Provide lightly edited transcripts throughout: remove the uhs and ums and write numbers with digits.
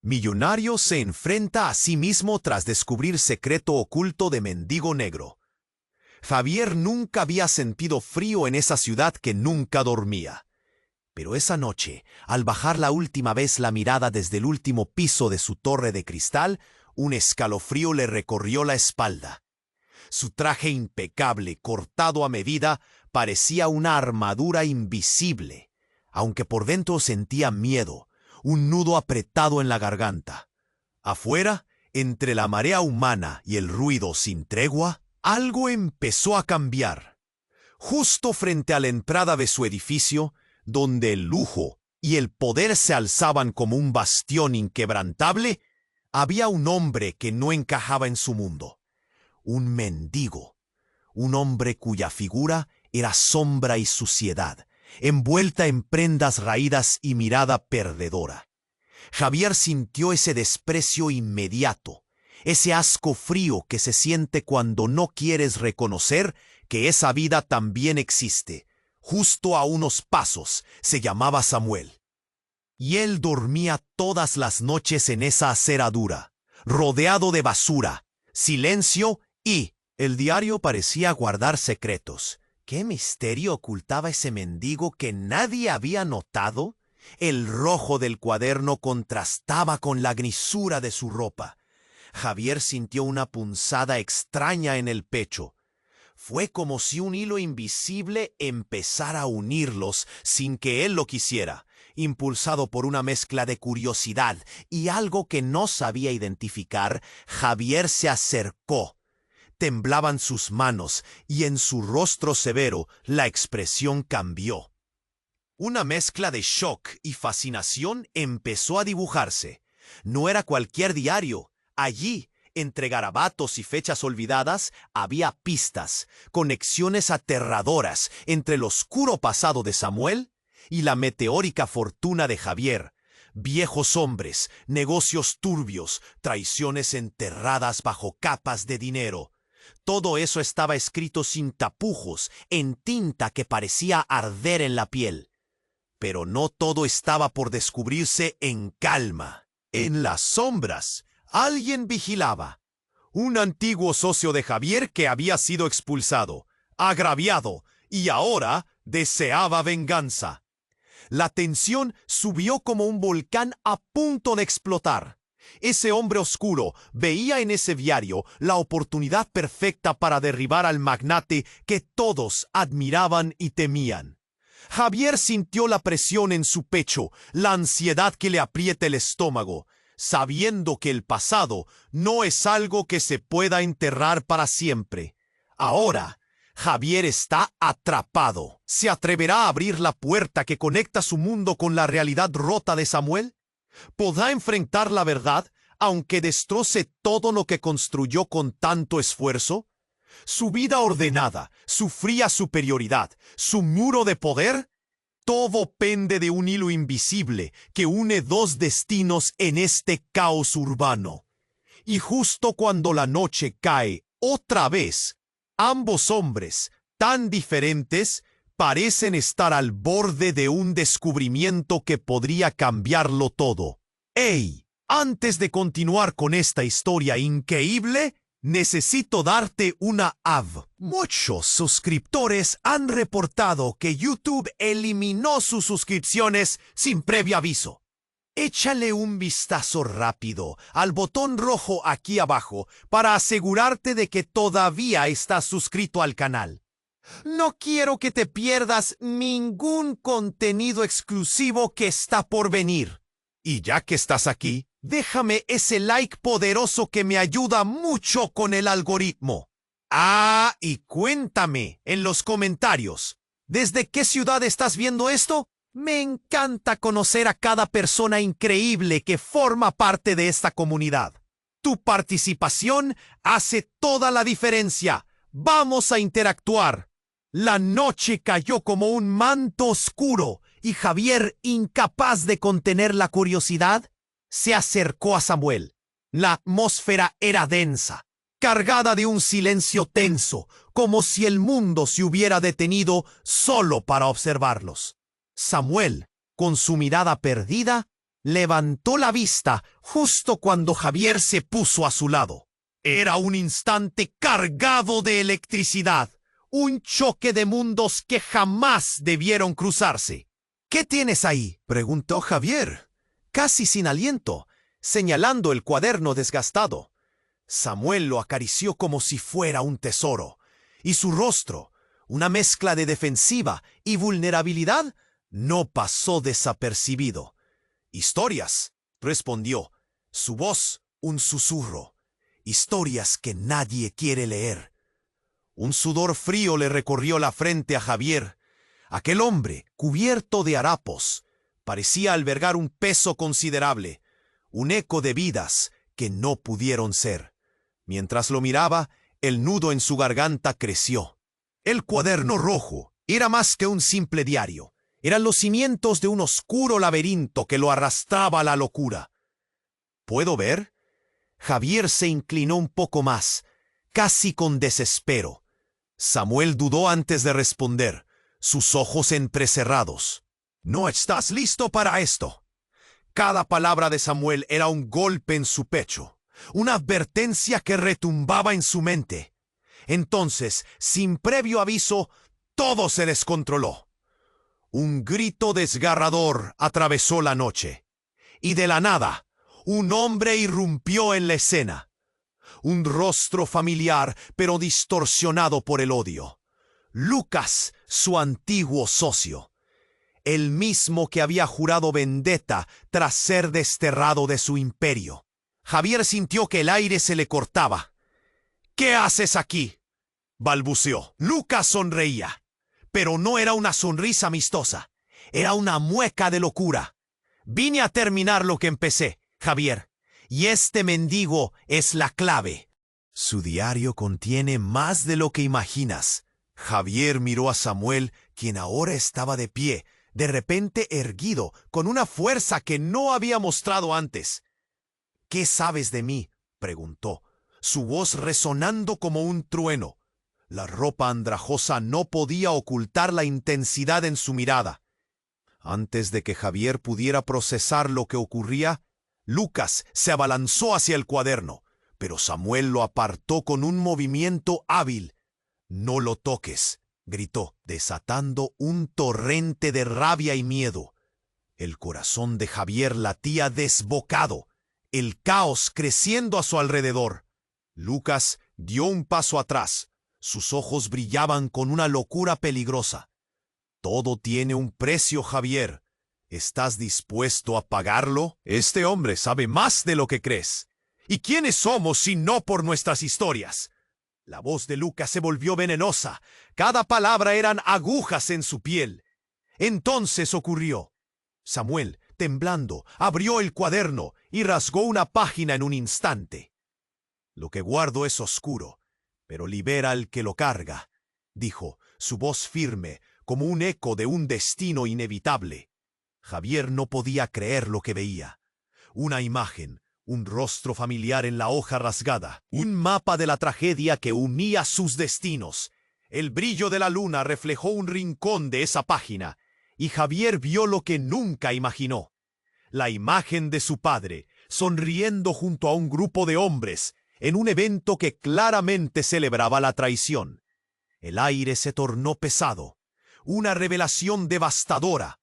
Millonario se enfrenta a sí mismo tras descubrir secreto oculto de mendigo negro. Javier nunca había sentido frío en esa ciudad que nunca dormía. Pero esa noche, al bajar la última vez la mirada desde el último piso de su torre de cristal, un escalofrío le recorrió la espalda. Su traje impecable, cortado a medida, parecía una armadura invisible, aunque por dentro sentía miedo, un nudo apretado en la garganta. Afuera, entre la marea humana y el ruido sin tregua, algo empezó a cambiar. Justo frente a la entrada de su edificio, donde el lujo y el poder se alzaban como un bastión inquebrantable, había un hombre que no encajaba en su mundo. Un mendigo, un hombre cuya figura era sombra y suciedad, envuelta en prendas raídas y mirada perdedora. Javier sintió ese desprecio inmediato, ese asco frío que se siente cuando no quieres reconocer que esa vida también existe. Justo a unos pasos se llamaba Samuel. Y él dormía todas las noches en esa acera dura, rodeado de basura, silencio y el diario parecía guardar secretos. ¿Qué misterio ocultaba ese mendigo que nadie había notado? El rojo del cuaderno contrastaba con la grisura de su ropa. Javier sintió una punzada extraña en el pecho. Fue como si un hilo invisible empezara a unirlos sin que él lo quisiera, impulsado por una mezcla de curiosidad y algo que no sabía identificar. Javier se acercó. Temblaban sus manos y en su rostro severo la expresión cambió. Una mezcla de shock y fascinación empezó a dibujarse. No era cualquier diario. Allí, entre garabatos y fechas olvidadas, había pistas, conexiones aterradoras entre el oscuro pasado de Samuel y la meteórica fortuna de Javier. Viejos hombres, negocios turbios, traiciones enterradas bajo capas de dinero. Todo eso estaba escrito sin tapujos, en tinta que parecía arder en la piel. Pero no todo estaba por descubrirse en calma. En las sombras, alguien vigilaba. Un antiguo socio de Javier que había sido expulsado, agraviado, y ahora deseaba venganza. La tensión subió como un volcán a punto de explotar. Ese hombre oscuro veía en ese diario la oportunidad perfecta para derribar al magnate que todos admiraban y temían. Javier sintió la presión en su pecho, la ansiedad que le aprieta el estómago, sabiendo que el pasado no es algo que se pueda enterrar para siempre. Ahora, Javier está atrapado. ¿Se atreverá a abrir la puerta que conecta su mundo con la realidad rota de Samuel? ¿Podrá enfrentar la verdad, aunque destroce todo lo que construyó con tanto esfuerzo? Su vida ordenada, su fría superioridad, su muro de poder, todo pende de un hilo invisible que une dos destinos en este caos urbano. Y justo cuando la noche cae otra vez, ambos hombres, tan diferentes, parecen estar al borde de un descubrimiento que podría cambiarlo todo. ¡Ey! Antes de continuar con esta historia increíble, necesito darte una av. Muchos suscriptores han reportado que YouTube eliminó sus suscripciones sin previo aviso. Échale un vistazo rápido al botón rojo aquí abajo para asegurarte de que todavía estás suscrito al canal. No quiero que te pierdas ningún contenido exclusivo que está por venir. Y ya que estás aquí, déjame ese like poderoso que me ayuda mucho con el algoritmo. Ah, y cuéntame en los comentarios, ¿desde qué ciudad estás viendo esto? Me encanta conocer a cada persona increíble que forma parte de esta comunidad. Tu participación hace toda la diferencia. Vamos a interactuar. La noche cayó como un manto oscuro y Javier, incapaz de contener la curiosidad, se acercó a Samuel. La atmósfera era densa, cargada de un silencio tenso, como si el mundo se hubiera detenido solo para observarlos. Samuel, con su mirada perdida, Levantó la vista justo cuando Javier se puso a su lado. Era un instante cargado de electricidad, un choque de mundos que jamás debieron cruzarse. ¿Qué tienes ahí?, preguntó Javier, casi sin aliento, señalando el cuaderno desgastado. Samuel lo acarició como si fuera un tesoro, y su rostro, una mezcla de defensiva y vulnerabilidad, no pasó desapercibido. «Historias», respondió, su voz un susurro. «Historias que nadie quiere leer». Un sudor frío le recorrió la frente a Javier. Aquel hombre, cubierto de harapos, parecía albergar un peso considerable, un eco de vidas que no pudieron ser. Mientras lo miraba, el nudo en su garganta creció. El cuaderno rojo era más que un simple diario. Eran los cimientos de un oscuro laberinto que lo arrastraba a la locura. ¿Puedo ver? Javier se inclinó un poco más, casi con desespero. Samuel dudó antes de responder, sus ojos entrecerrados. «No estás listo para esto». Cada palabra de Samuel era un golpe en su pecho, una advertencia que retumbaba en su mente. Entonces, sin previo aviso, todo se descontroló. Un grito desgarrador atravesó la noche, y de la nada, un hombre irrumpió en la escena. Un rostro familiar, pero distorsionado por el odio. Lucas, su antiguo socio. El mismo que había jurado vendetta tras ser desterrado de su imperio. Javier sintió que el aire se le cortaba. «¿Qué haces aquí?», balbuceó. Lucas sonreía, pero no era una sonrisa amistosa. Era una mueca de locura. «Vine a terminar lo que empecé, Javier, y este mendigo es la clave». «Su diario contiene más de lo que imaginas». Javier miró a Samuel, quien ahora estaba de pie, de repente erguido, con una fuerza que no había mostrado antes. «¿Qué sabes de mí?», preguntó, su voz resonando como un trueno. La ropa andrajosa no podía ocultar la intensidad en su mirada. Antes de que Javier pudiera procesar lo que ocurría, Lucas se abalanzó hacia el cuaderno, pero Samuel lo apartó con un movimiento hábil. «No lo toques», gritó, desatando un torrente de rabia y miedo. El corazón de Javier latía desbocado, el caos creciendo a su alrededor. Lucas dio un paso atrás. Sus ojos brillaban con una locura peligrosa. «Todo tiene un precio, Javier. ¿Estás dispuesto a pagarlo? Este hombre sabe más de lo que crees. ¿Y quiénes somos si no por nuestras historias?» La voz de Lucas se volvió venenosa. Cada palabra eran agujas en su piel. Entonces ocurrió. Samuel, temblando, abrió el cuaderno y rasgó una página en un instante. «Lo que guardo es oscuro, pero libera al que lo carga», dijo, su voz firme, como un eco de un destino inevitable. Javier no podía creer lo que veía. Una imagen, un rostro familiar en la hoja rasgada, un mapa de la tragedia que unía sus destinos. El brillo de la luna reflejó un rincón de esa página, y Javier vio lo que nunca imaginó. La imagen de su padre, sonriendo junto a un grupo de hombres, en un evento que claramente celebraba la traición. El aire se tornó pesado. Una revelación devastadora.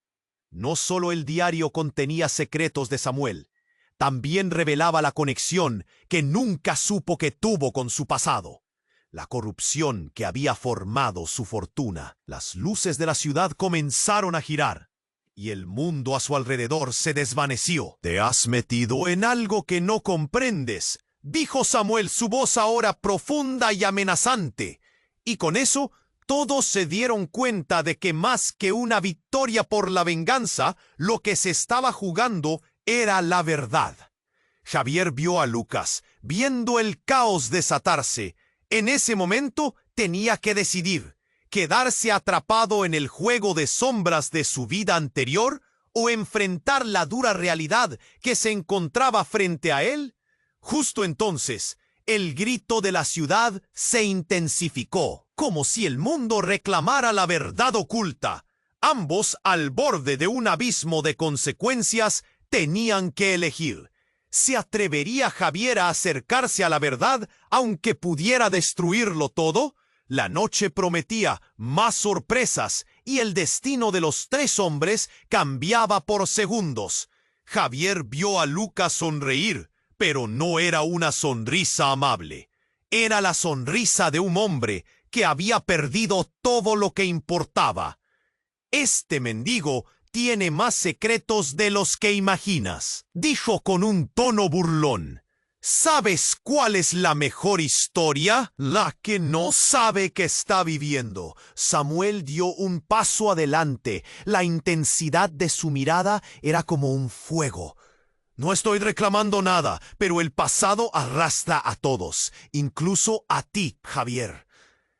No solo el diario contenía secretos de Samuel, también revelaba la conexión que nunca supo que tuvo con su pasado. La corrupción que había formado su fortuna. Las luces de la ciudad comenzaron a girar, y el mundo a su alrededor se desvaneció. «Te has metido en algo que no comprendes», dijo Samuel, su voz ahora profunda y amenazante. Y con eso, todos se dieron cuenta de que más que una victoria por la venganza, lo que se estaba jugando era la verdad. Javier vio a Lucas, viendo el caos desatarse. En ese momento tenía que decidir, quedarse atrapado en el juego de sombras de su vida anterior o enfrentar la dura realidad que se encontraba frente a él. Justo entonces, el grito de la ciudad se intensificó, como si el mundo reclamara la verdad oculta. Ambos, al borde de un abismo de consecuencias, Tenían que elegir. ¿Se atrevería Javier a acercarse a la verdad, aunque pudiera destruirlo todo? La noche prometía más sorpresas y el destino de los tres hombres cambiaba por segundos. Javier vio a Lucas sonreír, pero no era una sonrisa amable. Era la sonrisa de un hombre que había perdido todo lo que importaba. Este mendigo tiene más secretos de los que imaginas, dijo con un tono burlón. ¿Sabes cuál es la mejor historia? La que no sabe que está viviendo. Samuel dio un paso adelante. La intensidad de su mirada era como un fuego. No estoy reclamando nada, pero el pasado arrastra a todos, incluso a ti, Javier.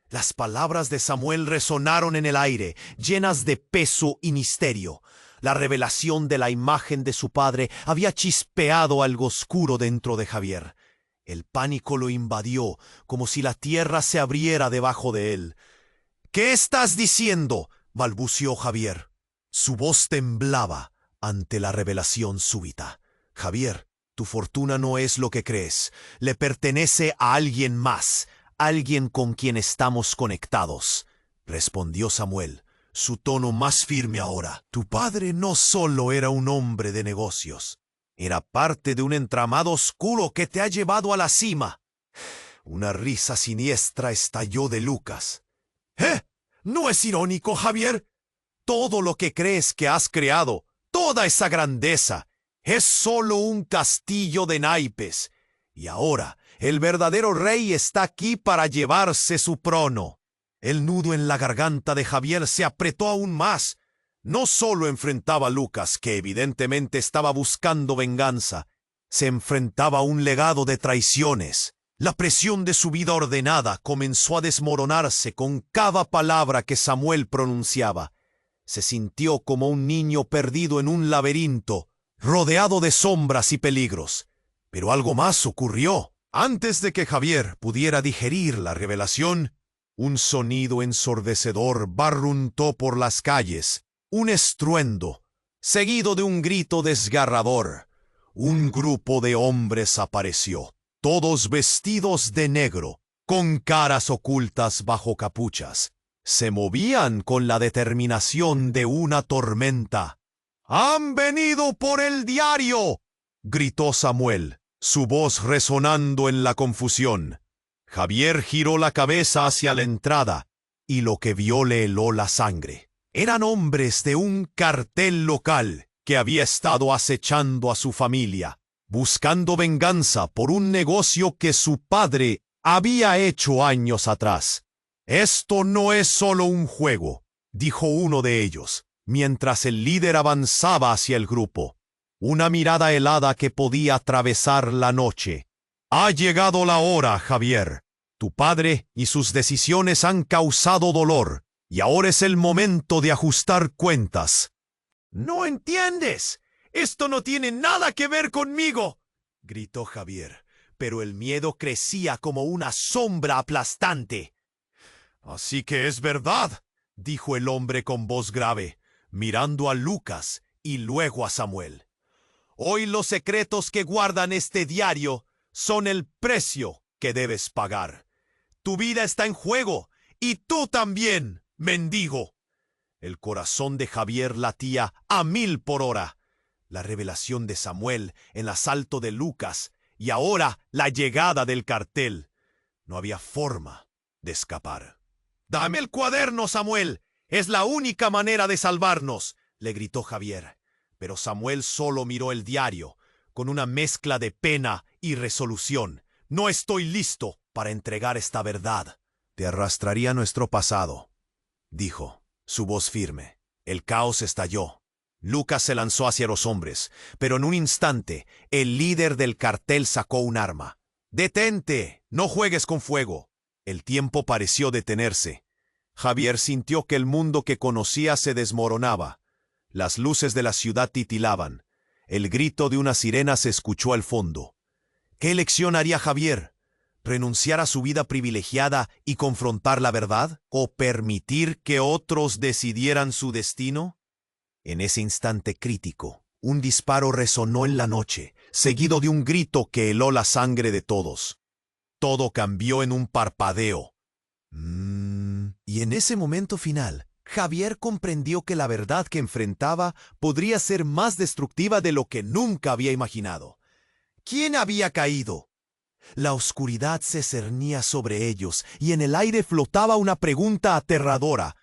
Las palabras de Samuel resonaron en el aire, llenas de peso y misterio. La revelación de la imagen de su padre había chispeado algo oscuro dentro de Javier. El pánico lo invadió, como si la tierra se abriera debajo de él. ¿Qué estás diciendo?, balbuceó Javier. Su voz temblaba ante la revelación súbita. Javier, tu fortuna no es lo que crees. Le pertenece a alguien más, alguien con quien estamos conectados, respondió Samuel, su tono más firme ahora. Tu padre no solo era un hombre de negocios, era parte de un entramado oscuro que te ha llevado a la cima. Una risa siniestra estalló de Lucas. ¿No es irónico, Javier? Todo lo que crees que has creado, toda esa grandeza, es solo un castillo de naipes. Y ahora el verdadero rey está aquí para llevarse su trono. El nudo en la garganta de Javier se apretó aún más. No solo enfrentaba a Lucas, que evidentemente estaba buscando venganza, se enfrentaba a un legado de traiciones. La presión de su vida ordenada comenzó a desmoronarse con cada palabra que Samuel pronunciaba. Se sintió como un niño perdido en un laberinto, rodeado de sombras y peligros. Pero algo más ocurrió. Antes de que Javier pudiera digerir la revelación, un sonido ensordecedor barruntó por las calles, un estruendo, seguido de un grito desgarrador. Un grupo de hombres apareció, todos vestidos de negro, con caras ocultas bajo capuchas. Se movían con la determinación de una tormenta. «¡Han venido por el diario!», gritó Samuel, su voz resonando en la confusión. Javier giró la cabeza hacia la entrada, y lo que vio le heló la sangre. Eran hombres de un cartel local que había estado acechando a su familia, buscando venganza por un negocio que su padre había hecho años atrás. «Esto no es solo un juego», dijo uno de ellos, mientras el líder avanzaba hacia el grupo. Una mirada helada que podía atravesar la noche. «Ha llegado la hora, Javier. Tu padre y sus decisiones han causado dolor, y ahora es el momento de ajustar cuentas». «¡No entiendes! ¡Esto no tiene nada que ver conmigo!», gritó Javier, pero el miedo crecía como una sombra aplastante. «Así que es verdad», dijo el hombre con voz grave, mirando a Lucas y luego a Samuel. «Hoy los secretos que guardan este diario son el precio que debes pagar. Tu vida está en juego, y tú también, mendigo». El corazón de Javier latía a 1000 por hora. La revelación de Samuel, el asalto de Lucas y ahora la llegada del cartel. No había forma de escapar. «¡Dame el cuaderno, Samuel! Es la única manera de salvarnos», le gritó Javier. Pero Samuel solo miró el diario, con una mezcla de pena y resolución. «No estoy listo para entregar esta verdad». «Te arrastraría nuestro pasado», dijo, su voz firme. El caos estalló. Lucas se lanzó hacia los hombres, pero en un instante, el líder del cartel sacó un arma. «¡Detente! ¡No juegues con fuego!». El tiempo pareció detenerse. Javier sintió que el mundo que conocía se desmoronaba. Las luces de la ciudad titilaban. El grito de una sirena se escuchó al fondo. ¿Qué elección haría Javier? ¿Renunciar a su vida privilegiada y confrontar la verdad? ¿O permitir que otros decidieran su destino? En ese instante crítico, Un disparo resonó en la noche, seguido de un grito que heló la sangre de todos. Todo cambió en un parpadeo. Y en ese momento final, Javier comprendió que la verdad que enfrentaba podría ser más destructiva de lo que nunca había imaginado. ¿Quién había caído? La oscuridad se cernía sobre ellos y en el aire flotaba una pregunta aterradora.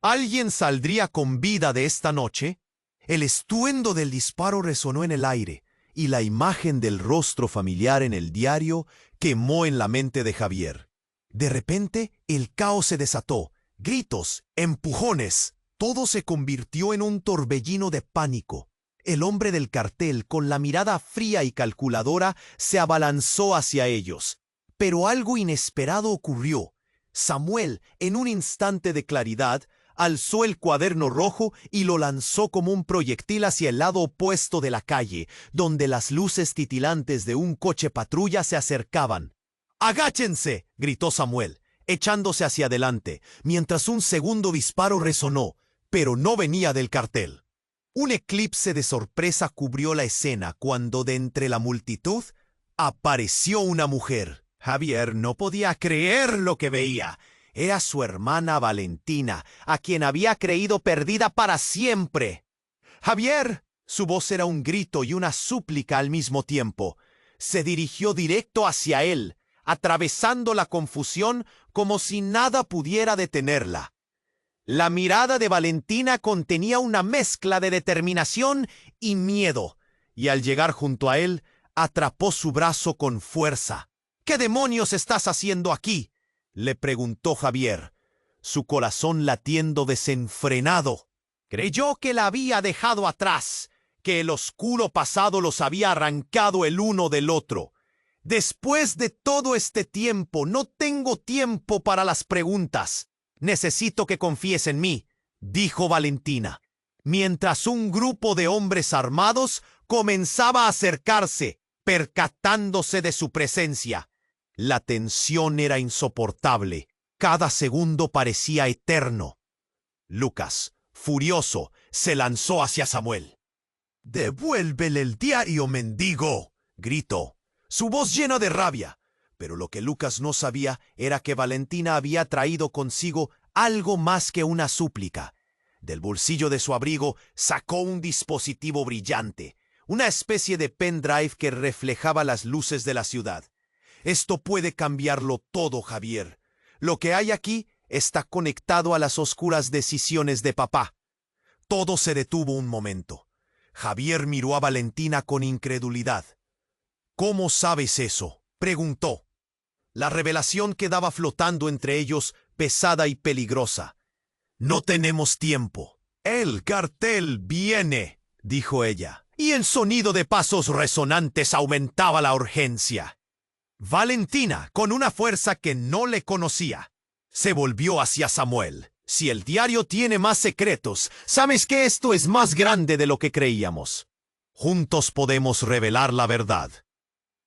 ¿Alguien saldría con vida de esta noche? El estruendo del disparo resonó en el aire y la imagen del rostro familiar en el diario quemó en la mente de Javier. De repente, el caos se desató. Gritos, empujones. Todo se convirtió en un torbellino de pánico. El hombre del cartel, con la mirada fría y calculadora, se abalanzó hacia ellos. Pero algo inesperado ocurrió. Samuel, en un instante de claridad, alzó el cuaderno rojo y lo lanzó como un proyectil hacia el lado opuesto de la calle, donde las luces titilantes de un coche patrulla se acercaban. ¡Agáchense!, gritó Samuel, echándose hacia adelante, mientras un segundo disparo resonó, pero no venía del cartel. Un eclipse de sorpresa cubrió la escena cuando de entre la multitud apareció una mujer. Javier no podía creer lo que veía. Era su hermana Valentina, a quien había creído perdida para siempre. ¡Javier! Su voz era un grito y una súplica al mismo tiempo. Se dirigió directo hacia él, atravesando la confusión como si nada pudiera detenerla. La mirada de Valentina contenía una mezcla de determinación y miedo, y al llegar junto a él, atrapó su brazo con fuerza. ¿Qué demonios estás haciendo aquí?, le preguntó Javier, su corazón latiendo desenfrenado. Creyó que la había dejado atrás, que el oscuro pasado los había arrancado el uno del otro. Después de todo este tiempo, no tengo tiempo para las preguntas. Necesito que confíes en mí, dijo Valentina, mientras un grupo de hombres armados comenzaba a acercarse, percatándose de su presencia. La tensión era insoportable. Cada segundo parecía eterno. Lucas, furioso, se lanzó hacia Samuel. «¡Devuélvele el diario, mendigo!», gritó, su voz llena de rabia. Pero lo que Lucas no sabía era que Valentina había traído consigo algo más que una súplica. Del bolsillo de su abrigo sacó un dispositivo brillante, una especie de pendrive que reflejaba las luces de la ciudad. «Esto puede cambiarlo todo, Javier. Lo que hay aquí está conectado a las oscuras decisiones de papá». Todo se detuvo un momento. Javier miró a Valentina con incredulidad. «¿Cómo sabes eso?», preguntó. La revelación quedaba flotando entre ellos, pesada y peligrosa. «No tenemos tiempo». «El cartel viene», dijo ella, y el sonido de pasos resonantes aumentaba la urgencia. Valentina, con una fuerza que no le conocía, se volvió hacia Samuel. «Si el diario tiene más secretos, sabes que esto es más grande de lo que creíamos. Juntos podemos revelar la verdad».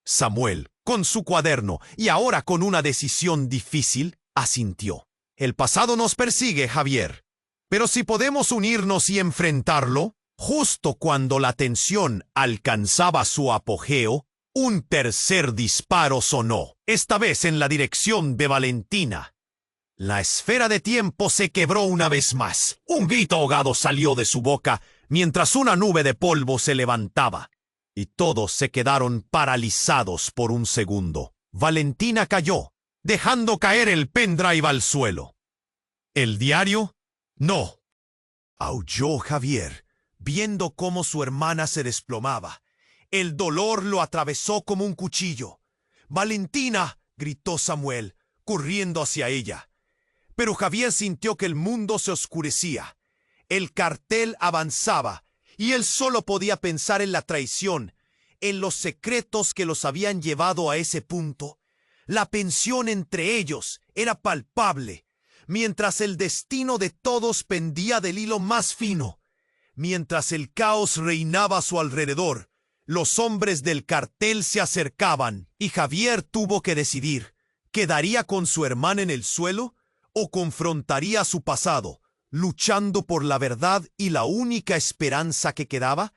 Samuel, con su cuaderno y ahora con una decisión difícil, asintió. «El pasado nos persigue, Javier. Pero si podemos unirnos y enfrentarlo». Justo cuando la tensión alcanzaba su apogeo, un tercer disparo sonó, esta vez en la dirección de Valentina. La esfera de tiempo se quebró una vez más. Un grito ahogado salió de su boca mientras una nube de polvo se levantaba. Y todos se quedaron paralizados por un segundo. Valentina cayó, dejando caer el pendrive al suelo. ¿El diario? No. Aulló Javier, viendo cómo su hermana se desplomaba. El dolor lo atravesó como un cuchillo. «¡Valentina!», gritó Samuel, corriendo hacia ella. Pero Javier sintió que el mundo se oscurecía. El cartel avanzaba, y él solo podía pensar en la traición, en los secretos que los habían llevado a ese punto. La tensión entre ellos era palpable, mientras el destino de todos pendía del hilo más fino. Mientras el caos reinaba a su alrededor, los hombres del cartel se acercaban, y Javier tuvo que decidir: ¿quedaría con su hermana en el suelo o confrontaría su pasado, luchando por la verdad y la única esperanza que quedaba?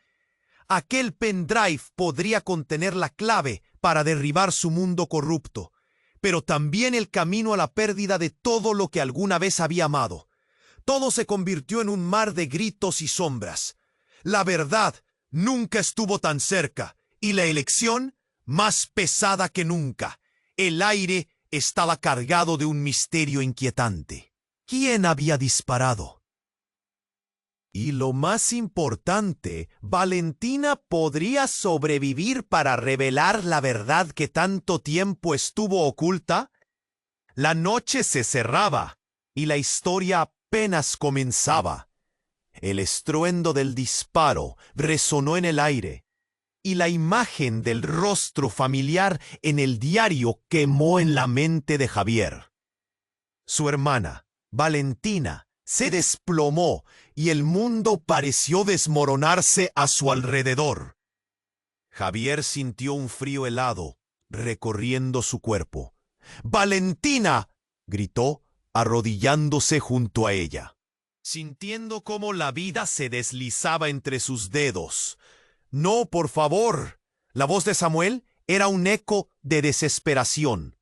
Aquel pendrive podría contener la clave para derribar su mundo corrupto, pero también el camino a la pérdida de todo lo que alguna vez había amado. Todo se convirtió en un mar de gritos y sombras. La verdad nunca estuvo tan cerca, y la elección más pesada que nunca. El aire estaba cargado de un misterio inquietante. ¿Quién había disparado? Y lo más importante, ¿Valentina podría sobrevivir para revelar la verdad que tanto tiempo estuvo oculta? La noche se cerraba y la historia apenas comenzaba. El estruendo del disparo resonó en el aire y la imagen del rostro familiar en el diario quemó en la mente de Javier. Su hermana, Valentina, se desplomó y el mundo pareció desmoronarse a su alrededor. Javier sintió un frío helado recorriendo su cuerpo. ¡Valentina!, gritó, arrodillándose junto a ella, sintiendo cómo la vida se deslizaba entre sus dedos. «No, por favor». La voz de Samuel era un eco de desesperación.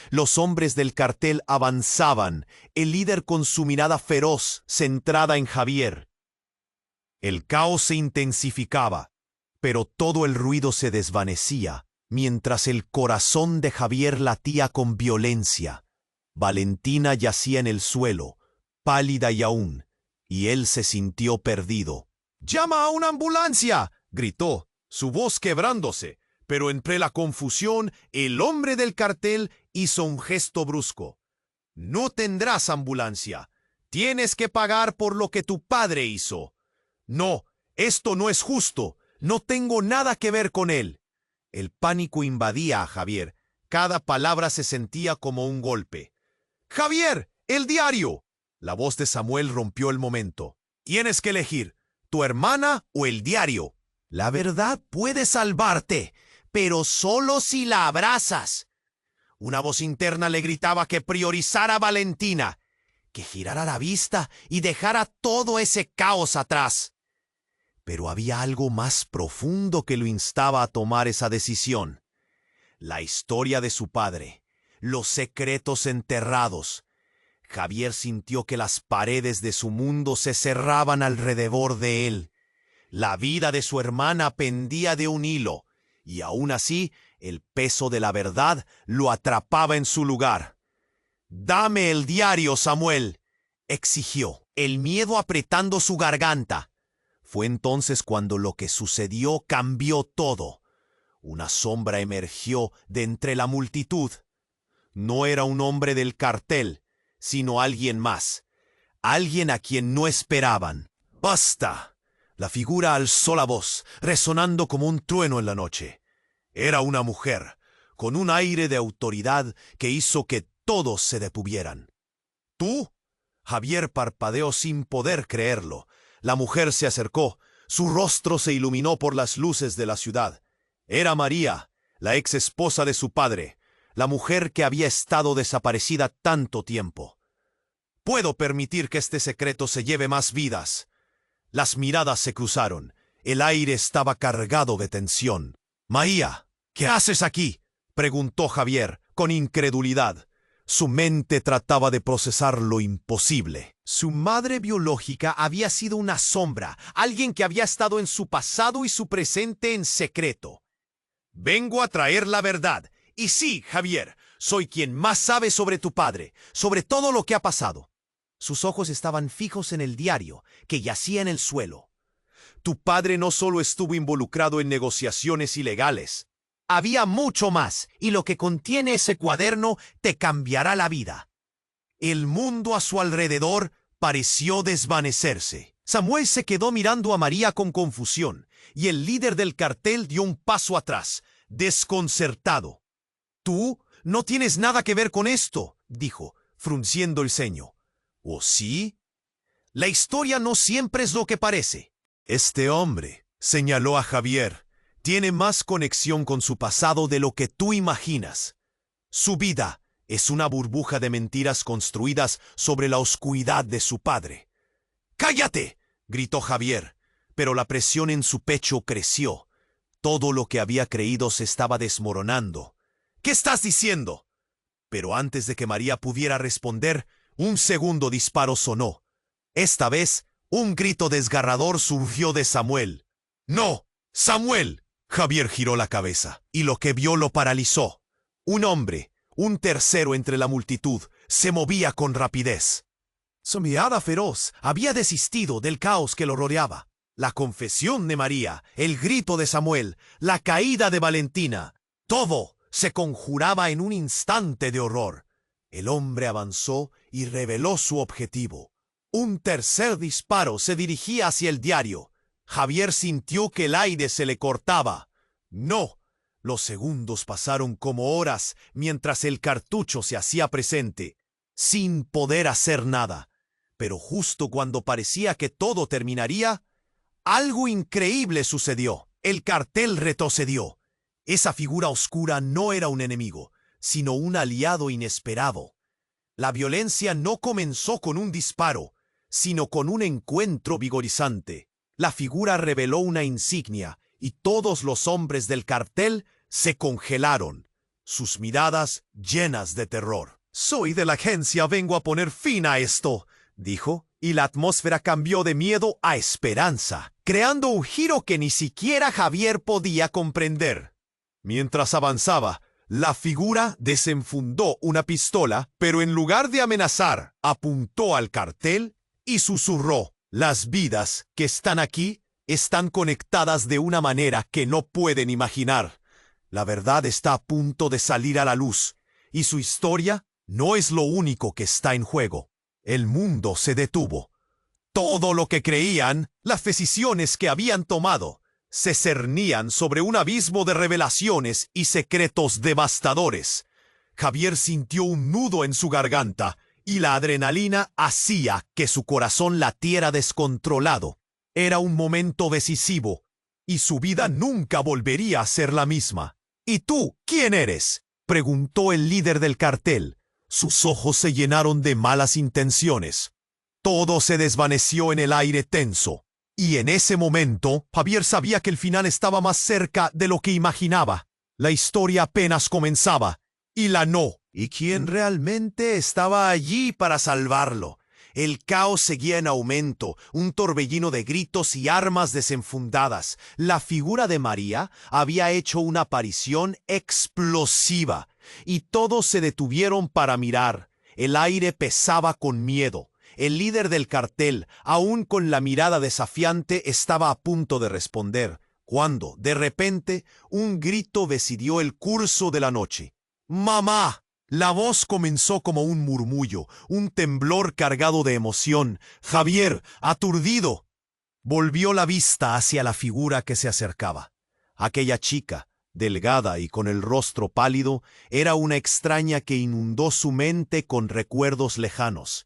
Los hombres del cartel avanzaban, el líder con su mirada feroz centrada en Javier. El caos se intensificaba, pero todo el ruido se desvanecía, mientras el corazón de Javier latía con violencia. Valentina yacía en el suelo, pálida y aún, y él se sintió perdido. «¡Llama a una ambulancia!», gritó, su voz quebrándose. Pero entre la confusión, el hombre del cartel hizo un gesto brusco. «No tendrás ambulancia. Tienes que pagar por lo que tu padre hizo». «No, esto no es justo. No tengo nada que ver con él». El pánico invadía a Javier. Cada palabra se sentía como un golpe. «¡Javier, el diario!». La voz de Samuel rompió el momento. «Tienes que elegir, tu hermana o el diario. La verdad puede salvarte, pero solo si la abrazas». Una voz interna le gritaba que priorizara a Valentina, que girara la vista y dejara todo ese caos atrás. Pero había algo más profundo que lo instaba a tomar esa decisión. La historia de su padre, los secretos enterrados. Javier sintió que las paredes de su mundo se cerraban alrededor de él. La vida de su hermana pendía de un hilo, y aún así el peso de la verdad lo atrapaba en su lugar. «Dame el diario, Samuel», exigió, el miedo apretando su garganta. Fue entonces cuando lo que sucedió cambió todo. Una sombra emergió de entre la multitud. No era un hombre del cartel, sino alguien más, alguien a quien no esperaban. «¡Basta!». La figura alzó la voz, resonando como un trueno en la noche. Era una mujer, con un aire de autoridad que hizo que todos se detuvieran. «¿Tú?». Javier parpadeó sin poder creerlo. La mujer se acercó, su rostro se iluminó por las luces de la ciudad. Era María, la ex esposa de su padre, la mujer que había estado desaparecida tanto tiempo. «Puedo permitir que este secreto se lleve más vidas». Las miradas se cruzaron. El aire estaba cargado de tensión. «María, ¿qué haces aquí?», preguntó Javier, con incredulidad. Su mente trataba de procesar lo imposible. Su madre biológica había sido una sombra, alguien que había estado en su pasado y su presente en secreto. «Vengo a traer la verdad. Y sí, Javier, soy quien más sabe sobre tu padre, sobre todo lo que ha pasado». Sus ojos estaban fijos en el diario, que yacía en el suelo. «Tu padre no solo estuvo involucrado en negociaciones ilegales. Había mucho más, y lo que contiene ese cuaderno te cambiará la vida». El mundo a su alrededor pareció desvanecerse. Samuel se quedó mirando a María con confusión, y el líder del cartel dio un paso atrás, desconcertado. «Tú no tienes nada que ver con esto», dijo, frunciendo el ceño. «¿O sí?». «La historia no siempre es lo que parece». «Este hombre», señaló a Javier, «tiene más conexión con su pasado de lo que tú imaginas. Su vida es una burbuja de mentiras construidas sobre la oscuridad de su padre». «¡Cállate!», gritó Javier. pero la presión en su pecho creció. Todo lo que había creído se estaba desmoronando. ¿Qué estás diciendo? Pero antes de que María pudiera responder, un segundo disparo sonó. Esta vez, un grito desgarrador surgió de Samuel. ¡No! ¡Samuel! Javier giró la cabeza, y lo que vio lo paralizó. Un hombre, un tercero entre la multitud, se movía con rapidez. Su mirada feroz había desistido del caos que lo rodeaba. La confesión de María, el grito de Samuel, la caída de Valentina, todo se conjuraba en un instante de horror. El hombre avanzó y reveló su objetivo. Un tercer disparo se dirigía hacia el diario. Javier sintió que el aire se le cortaba. No, los segundos pasaron como horas mientras el cartucho se hacía presente, sin poder hacer nada. Pero justo cuando parecía que todo terminaría, algo increíble sucedió. El cartel retrocedió. Esa figura oscura no era un enemigo, sino un aliado inesperado. La violencia no comenzó con un disparo, sino con un encuentro vigorizante. La figura reveló una insignia y todos los hombres del cartel se congelaron, sus miradas llenas de terror. «Soy de la agencia, vengo a poner fin a esto», dijo, y la atmósfera cambió de miedo a esperanza, creando un giro que ni siquiera Javier podía comprender. Mientras avanzaba, la figura desenfundó una pistola, pero en lugar de amenazar, apuntó al cartel y susurró: «Las vidas que están aquí están conectadas de una manera que no pueden imaginar. La verdad está a punto de salir a la luz, y su historia no es lo único que está en juego». El mundo se detuvo. Todo lo que creían, las decisiones que habían tomado, se cernían sobre un abismo de revelaciones y secretos devastadores. Javier sintió un nudo en su garganta y la adrenalina hacía que su corazón latiera descontrolado. Era un momento decisivo y su vida nunca volvería a ser la misma. «¿Y tú, quién eres?», preguntó el líder del cartel. Sus ojos se llenaron de malas intenciones. Todo se desvaneció en el aire tenso. Y en ese momento, Javier sabía que el final estaba más cerca de lo que imaginaba. La historia apenas comenzaba. Y la no. ¿Y quién realmente estaba allí para salvarlo? El caos seguía en aumento, un torbellino de gritos y armas desenfundadas. La figura de María había hecho una aparición explosiva, y todos se detuvieron para mirar. El aire pesaba con miedo. El líder del cartel, aún con la mirada desafiante, estaba a punto de responder, cuando, de repente, un grito decidió el curso de la noche. «¡Mamá!». La voz comenzó como un murmullo, un temblor cargado de emoción. Javier, aturdido, volvió la vista hacia la figura que se acercaba. Aquella chica, delgada y con el rostro pálido, era una extraña que inundó su mente con recuerdos lejanos.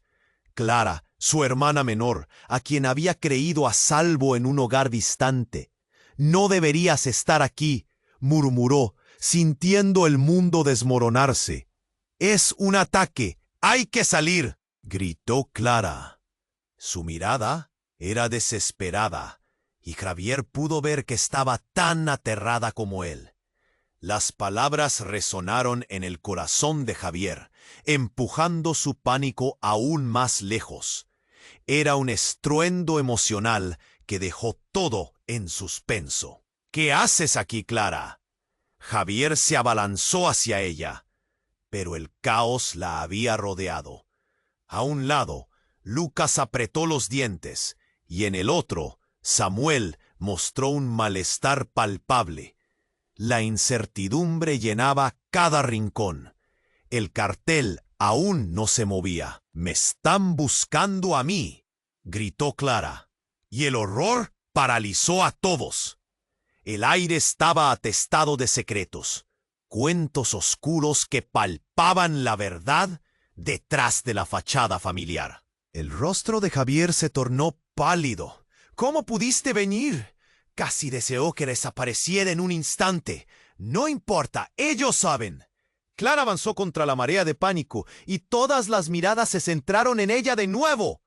Clara, su hermana menor, a quien había creído a salvo en un hogar distante. «No deberías estar aquí», murmuró, sintiendo el mundo desmoronarse. «Es un ataque. ¡Hay que salir!», gritó Clara. Su mirada era desesperada, y Javier pudo ver que estaba tan aterrada como él. Las palabras resonaron en el corazón de Javier, empujando su pánico aún más lejos. Era un estruendo emocional que dejó todo en suspenso. «¿Qué haces aquí, Clara?». Javier se abalanzó hacia ella, pero el caos la había rodeado. A un lado, Lucas apretó los dientes, y en el otro, Samuel mostró un malestar palpable. La incertidumbre llenaba cada rincón. El cartel aún no se movía. «Me están buscando a mí», gritó Clara, y el horror paralizó a todos. El aire estaba atestado de secretos, cuentos oscuros que palpaban la verdad detrás de la fachada familiar. El rostro de Javier se tornó pálido. «¿Cómo pudiste venir?». Casi deseó que desapareciera en un instante. «No importa, ellos saben». Clara avanzó contra la marea de pánico y todas las miradas se centraron en ella de nuevo.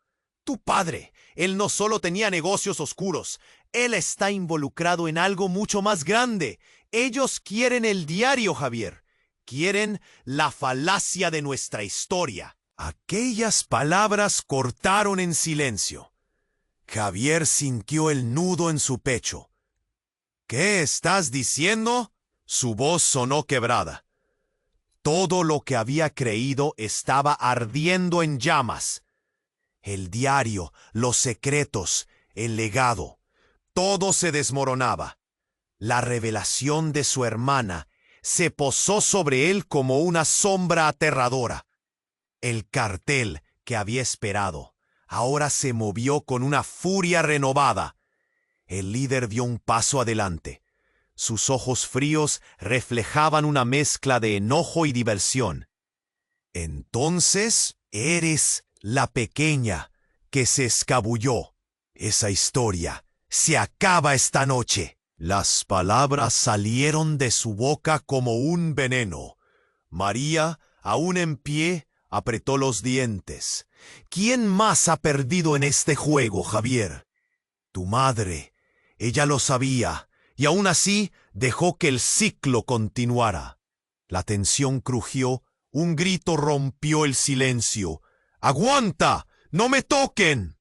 «Tu padre, él no solo tenía negocios oscuros, Él está involucrado en algo mucho más grande. Ellos quieren el diario, Javier. Quieren la falacia de nuestra historia. Aquellas palabras cortaron en silencio. Javier sintió el nudo en su pecho. ¿Qué estás diciendo? Su voz sonó quebrada. Todo lo que había creído estaba ardiendo en llamas. El diario, los secretos, el legado. Todo se desmoronaba. La revelación de su hermana se posó sobre él como una sombra aterradora. El cartel que había esperado ahora se movió con una furia renovada. El líder dio un paso adelante. Sus ojos fríos reflejaban una mezcla de enojo y diversión. Entonces eres la pequeña que se escabulló. Esa historia se acaba esta noche. Las palabras salieron de su boca como un veneno. María, aún en pie, apretó los dientes. ¿Quién más ha perdido en este juego, Javier? Tu madre. Ella lo sabía, y aún así dejó que el ciclo continuara. La tensión crujió, un grito rompió el silencio. ¡Aguanta! ¡No me toquen!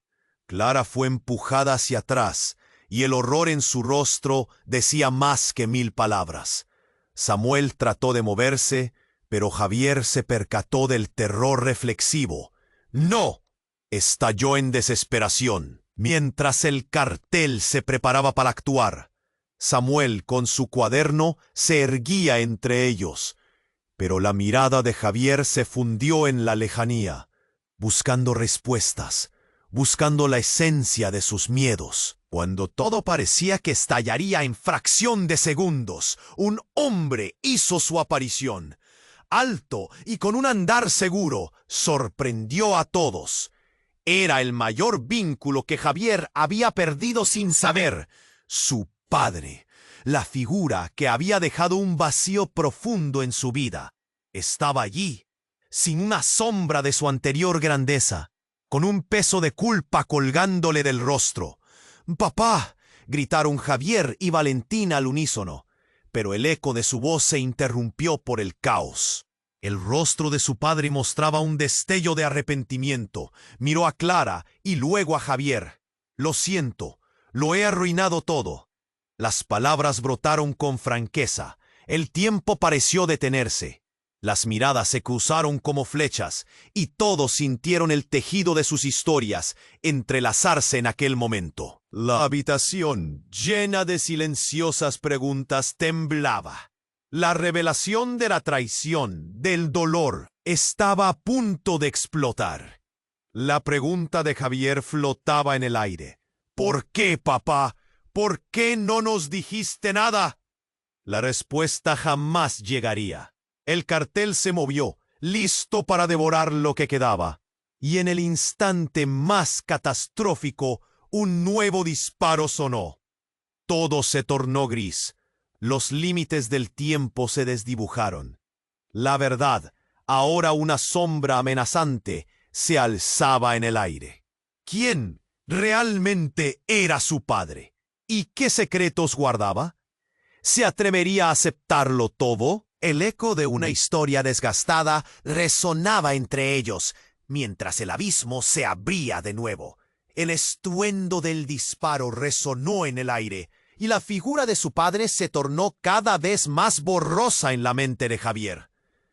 Clara fue empujada hacia atrás, y el horror en su rostro decía más que 1000 palabras. Samuel trató de moverse, pero Javier se percató del terror reflexivo. ¡No! Estalló en desesperación, mientras el cartel se preparaba para actuar. Samuel, con su cuaderno, se erguía entre ellos, pero la mirada de Javier se fundió en la lejanía, buscando respuestas, buscando la esencia de sus miedos. Cuando todo parecía que estallaría en fracción de segundos, un hombre hizo su aparición. Alto y con un andar seguro, sorprendió a todos. Era el mayor vínculo que Javier había perdido sin saber. Su padre, la figura que había dejado un vacío profundo en su vida. Estaba allí, sin una sombra de su anterior grandeza, con un peso de culpa colgándole del rostro. «¡Papá!», gritaron Javier y Valentina al unísono, pero el eco de su voz se interrumpió por el caos. El rostro de su padre mostraba un destello de arrepentimiento. Miró a Clara y luego a Javier. «Lo siento, lo he arruinado todo». Las palabras brotaron con franqueza. El tiempo pareció detenerse. Las miradas se cruzaron como flechas, y todos sintieron el tejido de sus historias entrelazarse en aquel momento. La habitación, llena de silenciosas preguntas, temblaba. La revelación de la traición, del dolor, estaba a punto de explotar. La pregunta de Javier flotaba en el aire. «¿Por qué, papá? ¿Por qué no nos dijiste nada?». La respuesta jamás llegaría. El cartel se movió, listo para devorar lo que quedaba. Y en el instante más catastrófico, un nuevo disparo sonó. Todo se tornó gris. Los límites del tiempo se desdibujaron. La verdad, ahora una sombra amenazante, se alzaba en el aire. ¿Quién realmente era su padre? ¿Y qué secretos guardaba? ¿Se atrevería a aceptarlo todo? El eco de una historia desgastada resonaba entre ellos, mientras el abismo se abría de nuevo. El estruendo del disparo resonó en el aire, y la figura de su padre se tornó cada vez más borrosa en la mente de Javier.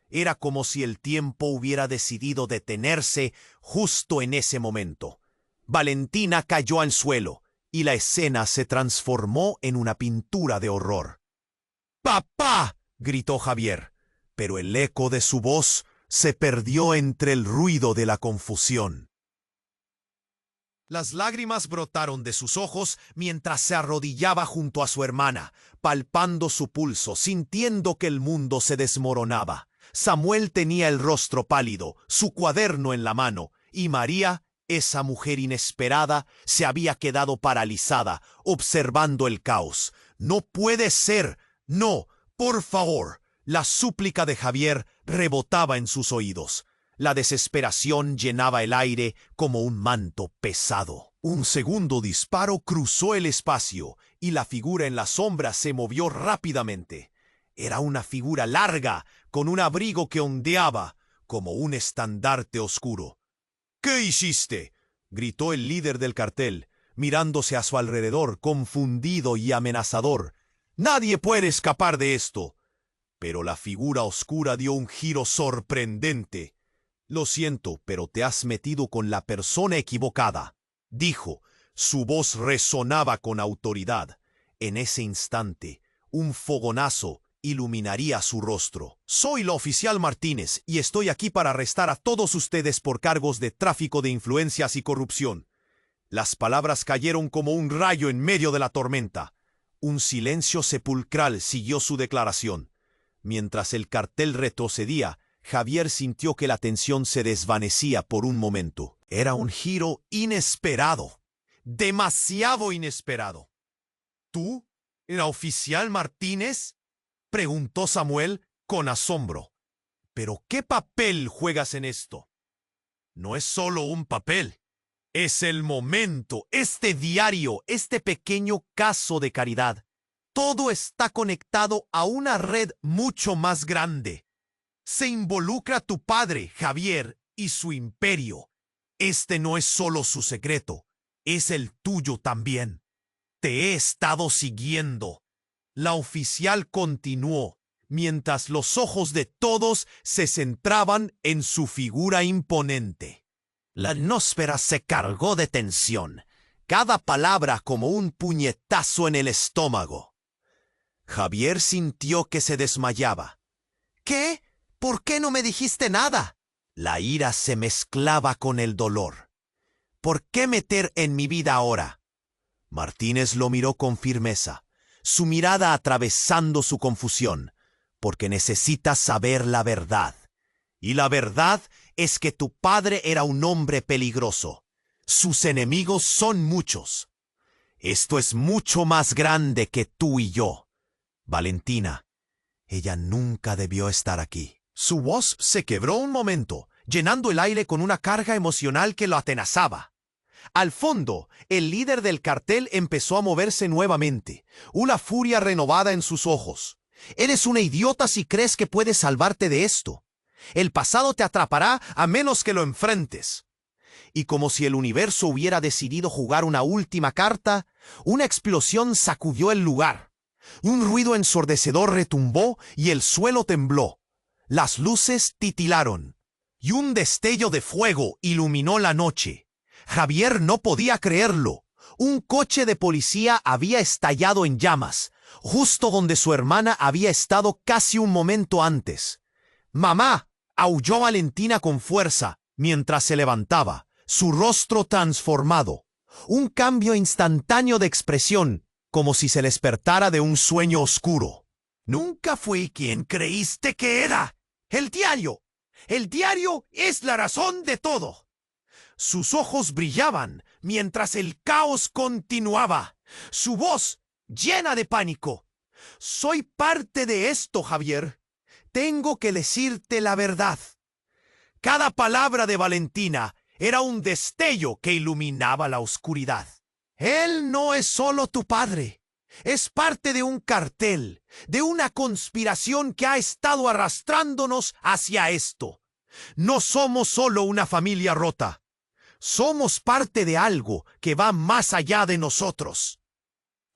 Era como si el tiempo hubiera decidido detenerse justo en ese momento. Valentina cayó al suelo, y la escena se transformó en una pintura de horror. «¡Papá!», gritó Javier, pero el eco de su voz se perdió entre el ruido de la confusión. Las lágrimas brotaron de sus ojos mientras se arrodillaba junto a su hermana, palpando su pulso, sintiendo que el mundo se desmoronaba. Samuel tenía el rostro pálido, su cuaderno en la mano, y María, esa mujer inesperada, se había quedado paralizada, observando el caos. «¡No puede ser! ¡No! ¡Por favor!». La súplica de Javier rebotaba en sus oídos. La desesperación llenaba el aire como un manto pesado. Un segundo disparo cruzó el espacio y la figura en la sombra se movió rápidamente. Era una figura larga, con un abrigo que ondeaba, como un estandarte oscuro. ¿Qué hiciste?, gritó el líder del cartel, mirándose a su alrededor, confundido y amenazador. «Nadie puede escapar de esto». Pero la figura oscura dio un giro sorprendente. «Lo siento, pero te has metido con la persona equivocada», dijo. Su voz resonaba con autoridad. En ese instante, un fogonazo iluminaría su rostro. «Soy el oficial Martínez y estoy aquí para arrestar a todos ustedes por cargos de tráfico de influencias y corrupción». Las palabras cayeron como un rayo en medio de la tormenta. Un silencio sepulcral siguió su declaración. Mientras el cartel retrocedía, Javier sintió que la tensión se desvanecía por un momento. Era un giro inesperado. Demasiado inesperado. ¿Tú, el oficial Martínez?, preguntó Samuel con asombro. ¿Pero qué papel juegas en esto? No es solo un papel. Es el momento, este diario, este pequeño caso de caridad. Todo está conectado a una red mucho más grande. Se involucra tu padre, Javier, y su imperio. Este no es solo su secreto, es el tuyo también. Te he estado siguiendo. La oficial continuó, mientras los ojos de todos se centraban en su figura imponente. La atmósfera se cargó de tensión, cada palabra como un puñetazo en el estómago. Javier sintió que se desmayaba. ¿Qué? ¿Por qué no me dijiste nada? La ira se mezclaba con el dolor. ¿Por qué meter en mi vida ahora? Martínez lo miró con firmeza, su mirada atravesando su confusión. Porque necesitas saber la verdad. Y la verdad es que tu padre era un hombre peligroso. Sus enemigos son muchos. Esto es mucho más grande que tú y yo. Valentina, ella nunca debió estar aquí. Su voz se quebró un momento, llenando el aire con una carga emocional que lo atenazaba. Al fondo, el líder del cartel empezó a moverse nuevamente, una furia renovada en sus ojos. Eres una idiota si crees que puedes salvarte de esto. El pasado te atrapará a menos que lo enfrentes. Y como si el universo hubiera decidido jugar una última carta, una explosión sacudió el lugar. Un ruido ensordecedor retumbó y el suelo tembló. Las luces titilaron y un destello de fuego iluminó la noche. Javier no podía creerlo. Un coche de policía había estallado en llamas, justo donde su hermana había estado casi un momento antes. «¡Mamá!», aulló Valentina con fuerza mientras se levantaba, su rostro transformado. Un cambio instantáneo de expresión, como si se despertara de un sueño oscuro. «Nunca fui quien creíste que era. El diario. El diario es la razón de todo». Sus ojos brillaban mientras el caos continuaba. Su voz llena de pánico. «Soy parte de esto, Javier. Tengo que decirte la verdad». Cada palabra de Valentina era un destello que iluminaba la oscuridad. «Él no es solo tu padre. Es parte de un cartel, de una conspiración que ha estado arrastrándonos hacia esto. No somos solo una familia rota. Somos parte de algo que va más allá de nosotros».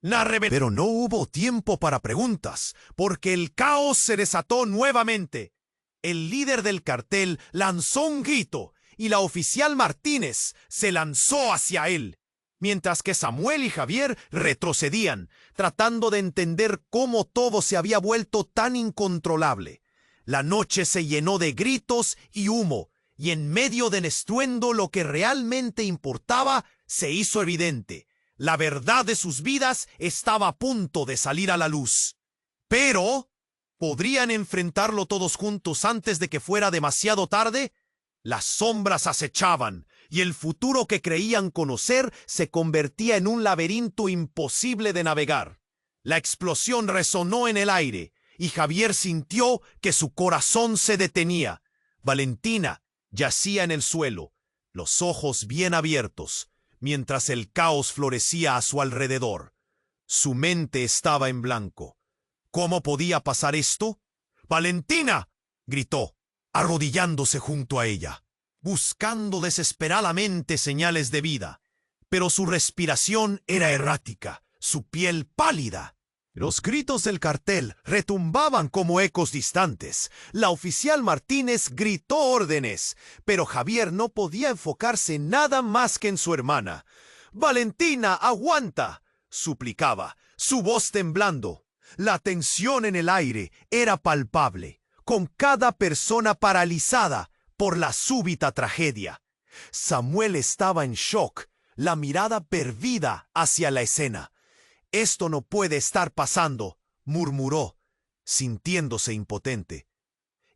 Pero no hubo tiempo para preguntas, porque el caos se desató nuevamente. El líder del cartel lanzó un grito y la oficial Martínez se lanzó hacia él, mientras que Samuel y Javier retrocedían, tratando de entender cómo todo se había vuelto tan incontrolable. La noche se llenó de gritos y humo, y en medio del estruendo lo que realmente importaba se hizo evidente. La verdad de sus vidas estaba a punto de salir a la luz. Pero, ¿podrían enfrentarlo todos juntos antes de que fuera demasiado tarde? Las sombras acechaban, y el futuro que creían conocer se convertía en un laberinto imposible de navegar. La explosión resonó en el aire, y Javier sintió que su corazón se detenía. Valentina yacía en el suelo, los ojos bien abiertos, mientras el caos florecía a su alrededor. Su mente estaba en blanco. ¿Cómo podía pasar esto? ¡Valentina!, gritó, arrodillándose junto a ella, buscando desesperadamente señales de vida. Pero su respiración era errática, su piel pálida. Los gritos del cartel retumbaban como ecos distantes. La oficial Martínez gritó órdenes, pero Javier no podía enfocarse nada más que en su hermana. «Valentina, aguanta», suplicaba, su voz temblando. La tensión en el aire era palpable, con cada persona paralizada por la súbita tragedia. Samuel estaba en shock, la mirada perdida hacia la escena. «Esto no puede estar pasando», murmuró, sintiéndose impotente.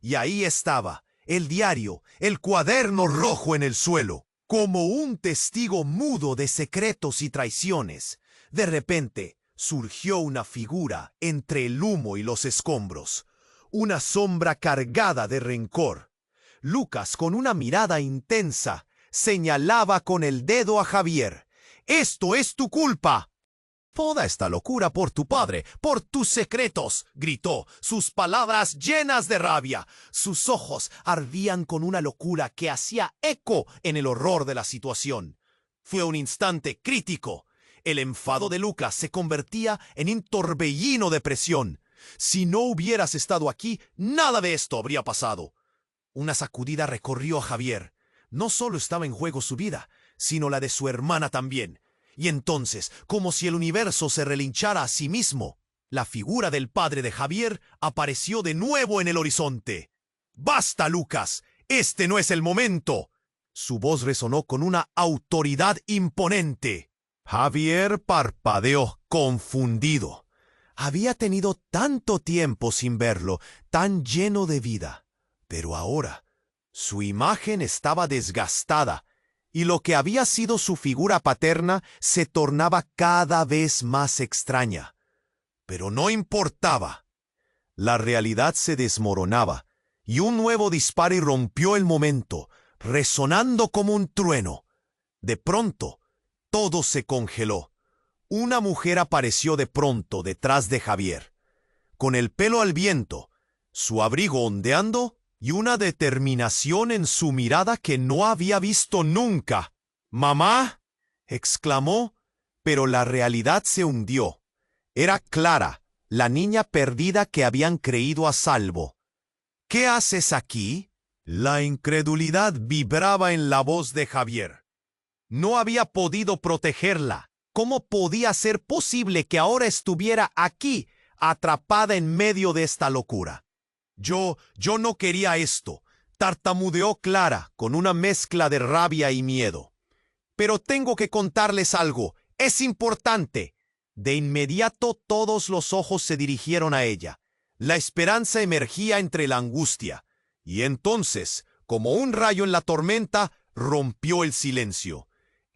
Y ahí estaba, el diario, el cuaderno rojo en el suelo, como un testigo mudo de secretos y traiciones. De repente, surgió una figura entre el humo y los escombros, una sombra cargada de rencor. Lucas, con una mirada intensa, señalaba con el dedo a Javier. «¡Esto es tu culpa!». «Toda esta locura por tu padre, por tus secretos», gritó, sus palabras llenas de rabia. Sus ojos ardían con una locura que hacía eco en el horror de la situación. Fue un instante crítico. El enfado de Lucas se convertía en un torbellino de presión. «Si no hubieras estado aquí, nada de esto habría pasado». Una sacudida recorrió a Javier. No solo estaba en juego su vida, sino la de su hermana también. Y entonces, como si el universo se relinchara a sí mismo, la figura del padre de Javier apareció de nuevo en el horizonte. «¡Basta, Lucas! ¡Este no es el momento!». Su voz resonó con una autoridad imponente. Javier parpadeó, confundido. Había tenido tanto tiempo sin verlo, tan lleno de vida. Pero ahora, su imagen estaba desgastada, y lo que había sido su figura paterna se tornaba cada vez más extraña. Pero no importaba. La realidad se desmoronaba, y un nuevo disparo irrumpió el momento, resonando como un trueno. De pronto, todo se congeló. Una mujer apareció de pronto detrás de Javier, con el pelo al viento, su abrigo ondeando y una determinación en su mirada que no había visto nunca. «¡Mamá!», exclamó, pero la realidad se hundió. Era Clara, la niña perdida que habían creído a salvo. «¿Qué haces aquí?». La incredulidad vibraba en la voz de Javier. No había podido protegerla. ¿Cómo podía ser posible que ahora estuviera aquí, atrapada en medio de esta locura? Yo no quería esto», tartamudeó Clara con una mezcla de rabia y miedo. «Pero tengo que contarles algo. Es importante». De inmediato todos los ojos se dirigieron a ella. La esperanza emergía entre la angustia. Y entonces, como un rayo en la tormenta, rompió el silencio.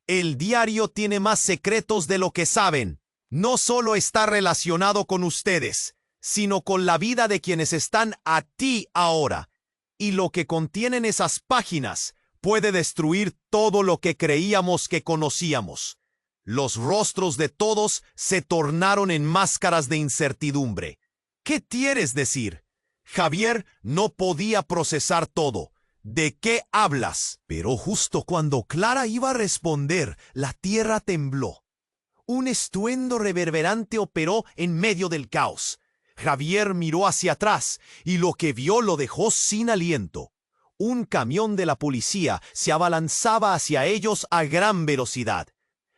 «El diario tiene más secretos de lo que saben. No solo está relacionado con ustedes, sino con la vida de quienes están a ti ahora. Y lo que contienen esas páginas puede destruir todo lo que creíamos que conocíamos». Los rostros de todos se tornaron en máscaras de incertidumbre. «¿Qué quieres decir?». Javier no podía procesar todo. «¿De qué hablas?». Pero justo cuando Clara iba a responder, la tierra tembló. Un estruendo reverberante operó en medio del caos. Javier miró hacia atrás y lo que vio lo dejó sin aliento. Un camión de la policía se abalanzaba hacia ellos a gran velocidad.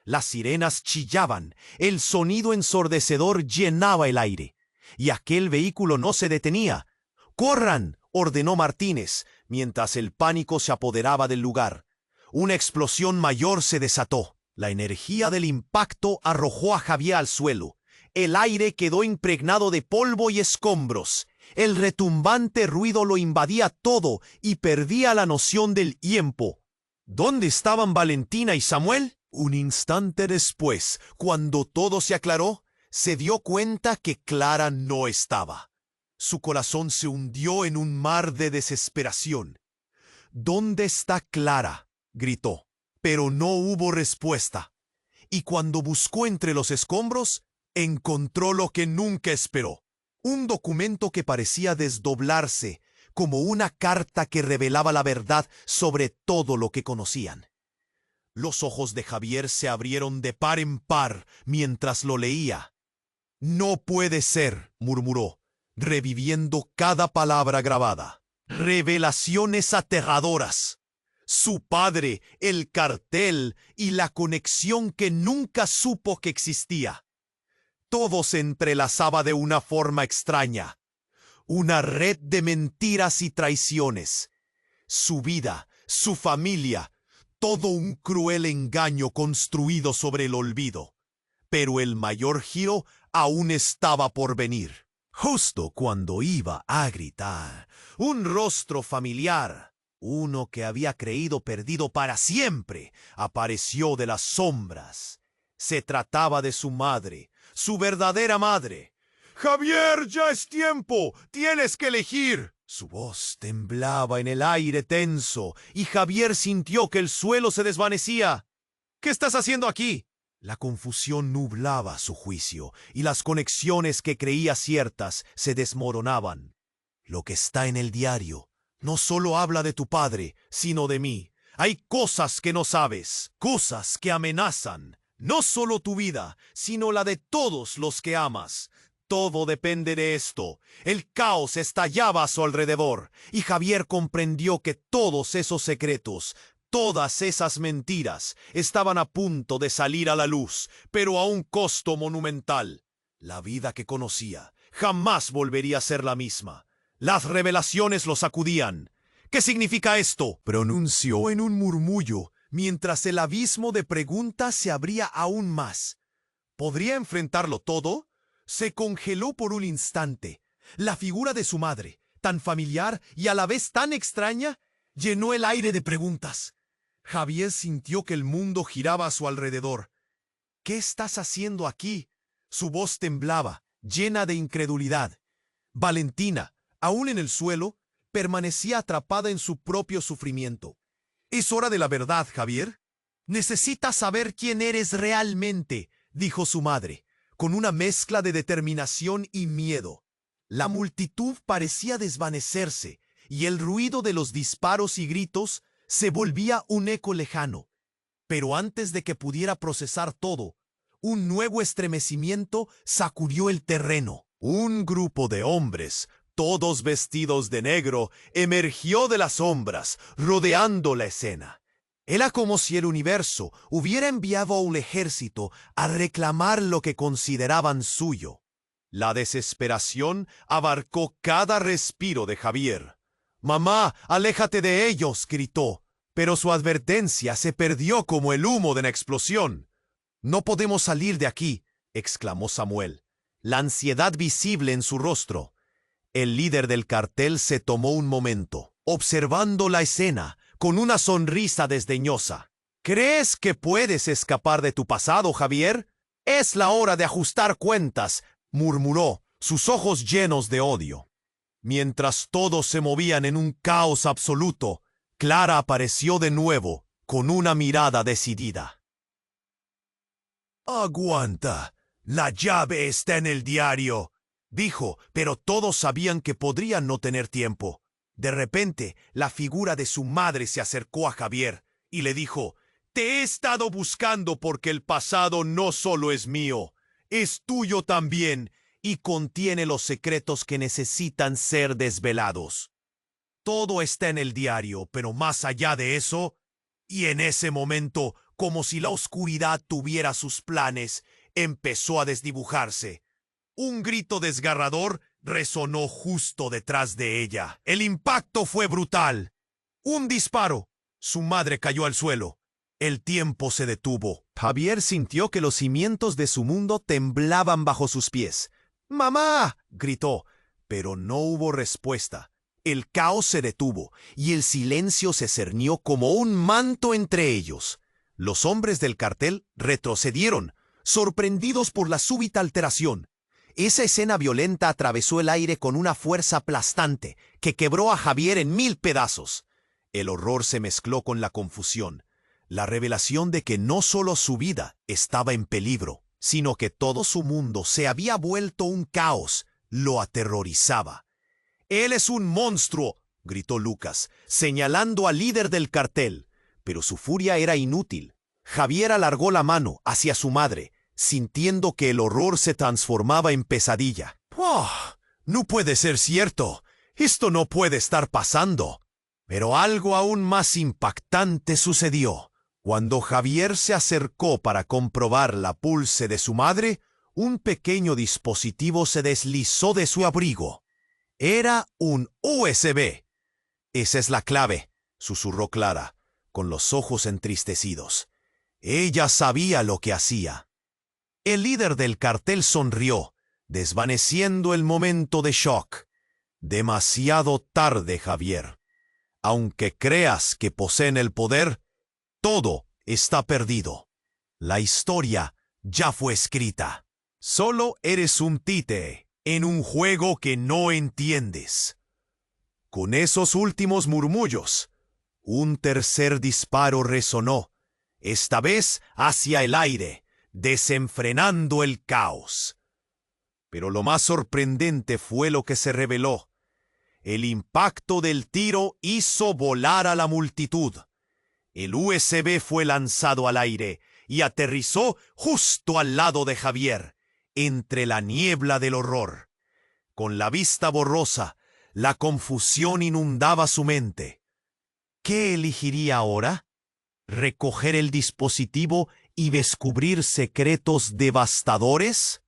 Las sirenas chillaban, el sonido ensordecedor llenaba el aire. Y aquel vehículo no se detenía. «¡Corran!», ordenó Martínez, mientras el pánico se apoderaba del lugar. Una explosión mayor se desató. La energía del impacto arrojó a Javier al suelo. El aire quedó impregnado de polvo y escombros. El retumbante ruido lo invadía todo y perdía la noción del tiempo. ¿Dónde estaban Valentina y Samuel? Un instante después, cuando todo se aclaró, se dio cuenta que Clara no estaba. Su corazón se hundió en un mar de desesperación. «¿Dónde está Clara?», gritó. pero no hubo respuesta. Y cuando buscó entre los escombros, encontró lo que nunca esperó. Un documento que parecía desdoblarse, como una carta que revelaba la verdad sobre todo lo que conocían. Los ojos de Javier se abrieron de par en par mientras lo leía. «No puede ser», murmuró, reviviendo cada palabra grabada. Revelaciones aterradoras. Su padre, el cartel y la conexión que nunca supo que existía. Todo se entrelazaba de una forma extraña. Una red de mentiras y traiciones. Su vida, su familia, todo un cruel engaño construido sobre el olvido. Pero el mayor giro aún estaba por venir. Justo cuando iba a gritar, un rostro familiar, uno que había creído perdido para siempre, apareció de las sombras. Se trataba de su madre, su verdadera madre. «Javier, ya es tiempo. Tienes que elegir». Su voz temblaba en el aire tenso, y Javier sintió que el suelo se desvanecía. «¿Qué estás haciendo aquí?». La confusión nublaba su juicio, y las conexiones que creía ciertas se desmoronaban. «Lo que está en el diario no solo habla de tu padre, sino de mí. Hay cosas que no sabes, cosas que amenazan. No solo tu vida, sino la de todos los que amas. Todo depende de esto». El caos estallaba a su alrededor, y Javier comprendió que todos esos secretos, todas esas mentiras, estaban a punto de salir a la luz, pero a un costo monumental. La vida que conocía jamás volvería a ser la misma. Las revelaciones lo sacudían. «¿Qué significa esto?», pronunció en un murmullo, mientras el abismo de preguntas se abría aún más. ¿Podría enfrentarlo todo? Se congeló por un instante. La figura de su madre, tan familiar y a la vez tan extraña, llenó el aire de preguntas. Javier sintió que el mundo giraba a su alrededor. «¿Qué estás haciendo aquí?». Su voz temblaba, llena de incredulidad. Valentina, aún en el suelo, permanecía atrapada en su propio sufrimiento. «Es hora de la verdad, Javier. Necesitas saber quién eres realmente», dijo su madre, con una mezcla de determinación y miedo. La multitud parecía desvanecerse, y el ruido de los disparos y gritos se volvía un eco lejano. Pero antes de que pudiera procesar todo, un nuevo estremecimiento sacudió el terreno. Un grupo de hombres, todos vestidos de negro, emergió de las sombras, rodeando la escena. Era como si el universo hubiera enviado a un ejército a reclamar lo que consideraban suyo. La desesperación abarcó cada respiro de Javier. «Mamá, aléjate de ellos», gritó, pero su advertencia se perdió como el humo de la explosión. «No podemos salir de aquí», exclamó Samuel, la ansiedad visible en su rostro. El líder del cartel se tomó un momento, observando la escena, con una sonrisa desdeñosa. «¿Crees que puedes escapar de tu pasado, Javier? Es la hora de ajustar cuentas», murmuró, sus ojos llenos de odio. Mientras todos se movían en un caos absoluto, Clara apareció de nuevo, con una mirada decidida. «Aguanta, la llave está en el diario», dijo, pero todos sabían que podrían no tener tiempo. De repente, la figura de su madre se acercó a Javier y le dijo: «Te he estado buscando porque el pasado no solo es mío, es tuyo también, y contiene los secretos que necesitan ser desvelados. Todo está en el diario, pero más allá de eso». Y en ese momento, como si la oscuridad tuviera sus planes, empezó a desdibujarse. Un grito desgarrador resonó justo detrás de ella. El impacto fue brutal. Un disparo. Su madre cayó al suelo. El tiempo se detuvo. Javier sintió que los cimientos de su mundo temblaban bajo sus pies. «¡Mamá!», gritó, pero no hubo respuesta. El caos se detuvo, y el silencio se cernió como un manto entre ellos. Los hombres del cartel retrocedieron, sorprendidos por la súbita alteración. Esa escena violenta atravesó el aire con una fuerza aplastante que quebró a Javier en 1000 pedazos. El horror se mezcló con la confusión. La revelación de que no solo su vida estaba en peligro, sino que todo su mundo se había vuelto un caos, lo aterrorizaba. «Él es un monstruo», gritó Lucas, señalando al líder del cartel. Pero su furia era inútil. Javier alargó la mano hacia su madre, sintiendo que el horror se transformaba en pesadilla. «¡Oh! No puede ser cierto. Esto no puede estar pasando». Pero algo aún más impactante sucedió. Cuando Javier se acercó para comprobar la pulse de su madre, un pequeño dispositivo se deslizó de su abrigo. Era un USB. «Esa es la clave», susurró Clara, con los ojos entristecidos. Ella sabía lo que hacía. El líder del cartel sonrió, desvaneciendo el momento de shock. «Demasiado tarde, Javier. Aunque creas que poseen el poder, todo está perdido. La historia ya fue escrita. Solo eres un títere en un juego que no entiendes». Con esos últimos murmullos, un tercer disparo resonó, esta vez hacia el aire, desenfrenando el caos. Pero lo más sorprendente fue lo que se reveló. El impacto del tiro hizo volar a la multitud. El USB fue lanzado al aire y aterrizó justo al lado de Javier, entre la niebla del horror. Con la vista borrosa, la confusión inundaba su mente. ¿Qué elegiría ahora? ¿Recoger el dispositivo y descubrir secretos devastadores?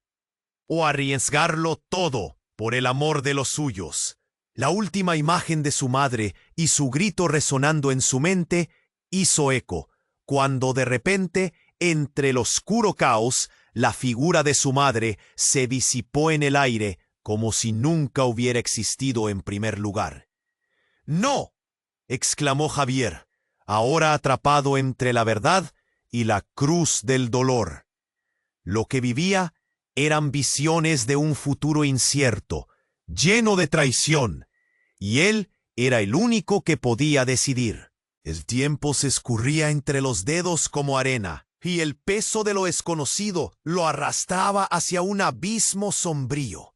¿O arriesgarlo todo por el amor de los suyos? La última imagen de su madre y su grito resonando en su mente hizo eco, cuando de repente, entre el oscuro caos, la figura de su madre se disipó en el aire como si nunca hubiera existido en primer lugar. «¡No!», exclamó Javier, ahora atrapado entre la verdad y la cruz del dolor. Lo que vivía eran visiones de un futuro incierto, lleno de traición, y él era el único que podía decidir. El tiempo se escurría entre los dedos como arena, y el peso de lo desconocido lo arrastraba hacia un abismo sombrío.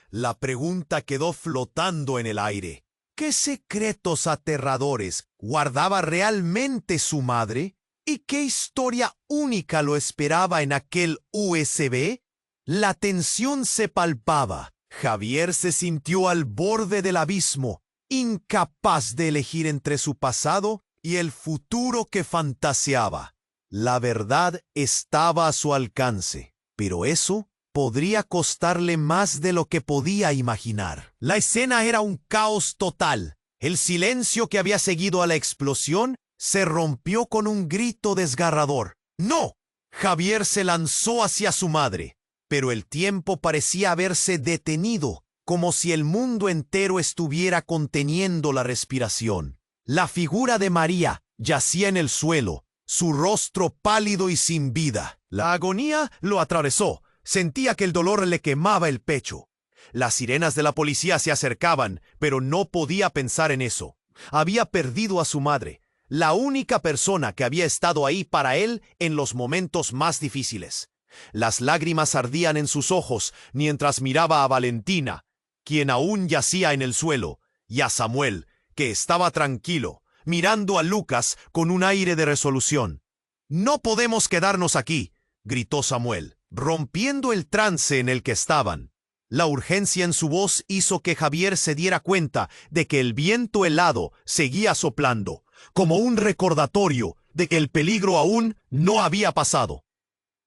La pregunta quedó flotando en el aire. ¿Qué secretos aterradores guardaba realmente su madre? ¿Y qué historia única lo esperaba en aquel USB? La tensión se palpaba. Javier se sintió al borde del abismo, incapaz de elegir entre su pasado y el futuro que fantaseaba. La verdad estaba a su alcance, pero eso podría costarle más de lo que podía imaginar. La escena era un caos total. El silencio que había seguido a la explosión se rompió con un grito desgarrador. ¡No! Javier se lanzó hacia su madre, pero el tiempo parecía haberse detenido, como si el mundo entero estuviera conteniendo la respiración. La figura de María yacía en el suelo, su rostro pálido y sin vida. La agonía lo atravesó. Sentía que el dolor le quemaba el pecho. Las sirenas de la policía se acercaban, pero no podía pensar en eso. Había perdido a su madre, la única persona que había estado ahí para él en los momentos más difíciles. Las lágrimas ardían en sus ojos mientras miraba a Valentina, quien aún yacía en el suelo, y a Samuel, que estaba tranquilo, mirando a Lucas con un aire de resolución. «No podemos quedarnos aquí», gritó Samuel, rompiendo el trance en el que estaban. La urgencia en su voz hizo que Javier se diera cuenta de que el viento helado seguía soplando, como un recordatorio de que el peligro aún no había pasado.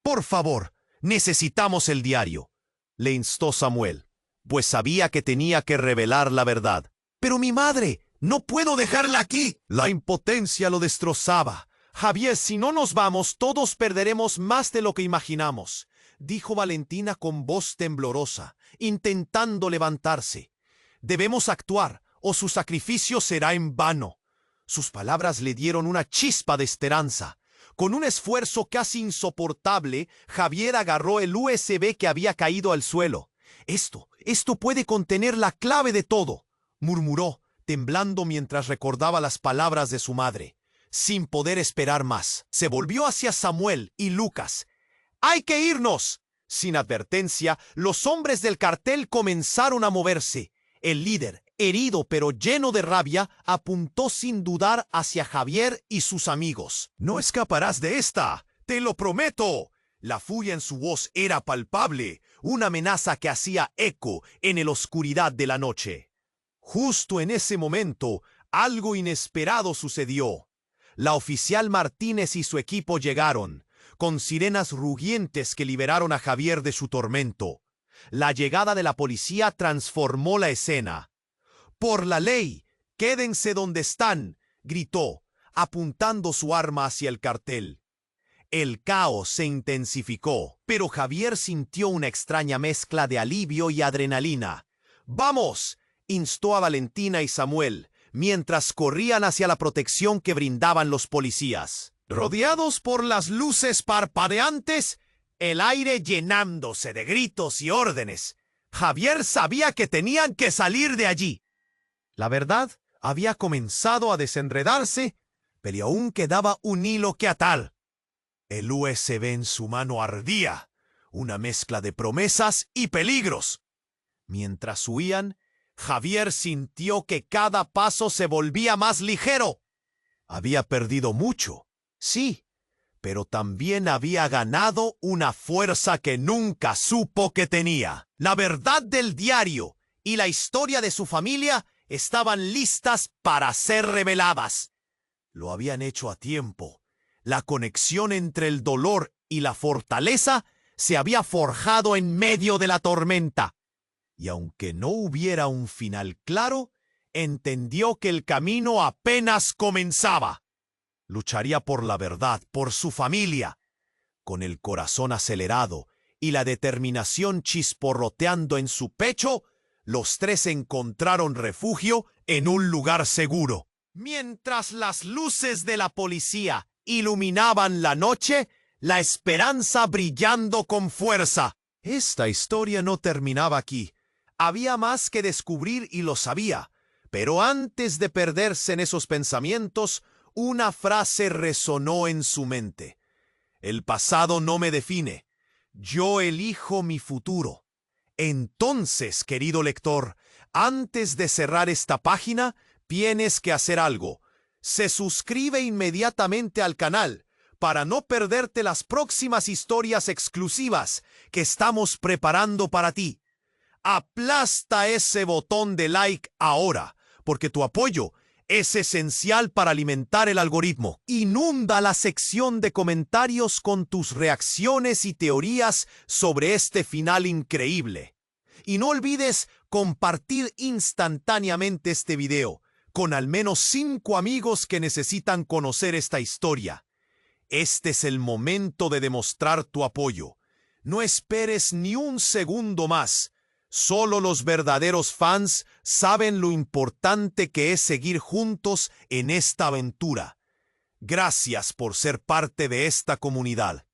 «Por favor, necesitamos el diario», le instó Samuel, pues sabía que tenía que revelar la verdad. «Pero mi madre, no puedo dejarla aquí». La impotencia lo destrozaba. «Javier, si no nos vamos, todos perderemos más de lo que imaginamos», dijo Valentina con voz temblorosa, intentando levantarse. «Debemos actuar, o su sacrificio será en vano». Sus palabras le dieron una chispa de esperanza. Con un esfuerzo casi insoportable, Javier agarró el USB que había caído al suelo. Esto puede contener la clave de todo», murmuró, temblando mientras recordaba las palabras de su madre. sin poder esperar más, se volvió hacia Samuel y Lucas. ¡Hay que irnos! Sin advertencia, los hombres del cartel comenzaron a moverse. El líder, herido pero lleno de rabia, apuntó sin dudar hacia Javier y sus amigos. «No escaparás de esta, te lo prometo». La furia en su voz era palpable, una amenaza que hacía eco en la oscuridad de la noche. Justo en ese momento, algo inesperado sucedió. La oficial Martínez y su equipo llegaron, con sirenas rugientes que liberaron a Javier de su tormento. La llegada de la policía transformó la escena. «Por la ley, quédense donde están», gritó, apuntando su arma hacia el cartel. El caos se intensificó, pero Javier sintió una extraña mezcla de alivio y adrenalina. «¡Vamos!», instó a Valentina y Samuel, mientras corrían hacia la protección que brindaban los policías. Rodeados por las luces parpadeantes, el aire llenándose de gritos y órdenes, Javier sabía que tenían que salir de allí. La verdad había comenzado a desenredarse, pero aún quedaba un hilo que atar. El USB en su mano ardía, una mezcla de promesas y peligros. Mientras huían, Javier sintió que cada paso se volvía más ligero. Había perdido mucho, sí, pero también había ganado una fuerza que nunca supo que tenía. La verdad del diario y la historia de su familia estaban listas para ser reveladas. Lo habían hecho a tiempo. La conexión entre el dolor y la fortaleza se había forjado en medio de la tormenta. Y aunque no hubiera un final claro, entendió que el camino apenas comenzaba. Lucharía por la verdad, por su familia. Con el corazón acelerado y la determinación chisporroteando en su pecho, los tres encontraron refugio en un lugar seguro. Mientras las luces de la policía iluminaban la noche, la esperanza brillando con fuerza. Esta historia no terminaba aquí. Había más que descubrir y lo sabía. Pero antes de perderse en esos pensamientos, una frase resonó en su mente. «El pasado no me define. Yo elijo mi futuro». Entonces, querido lector, antes de cerrar esta página, tienes que hacer algo. Se suscribe inmediatamente al canal para no perderte las próximas historias exclusivas que estamos preparando para ti. Aplasta ese botón de like ahora, porque tu apoyo es esencial para alimentar el algoritmo. Inunda la sección de comentarios con tus reacciones y teorías sobre este final increíble. Y no olvides compartir instantáneamente este video con al menos 5 amigos que necesitan conocer esta historia. Este es el momento de demostrar tu apoyo. No esperes ni un segundo más. Solo los verdaderos fans saben lo importante que es seguir juntos en esta aventura. Gracias por ser parte de esta comunidad.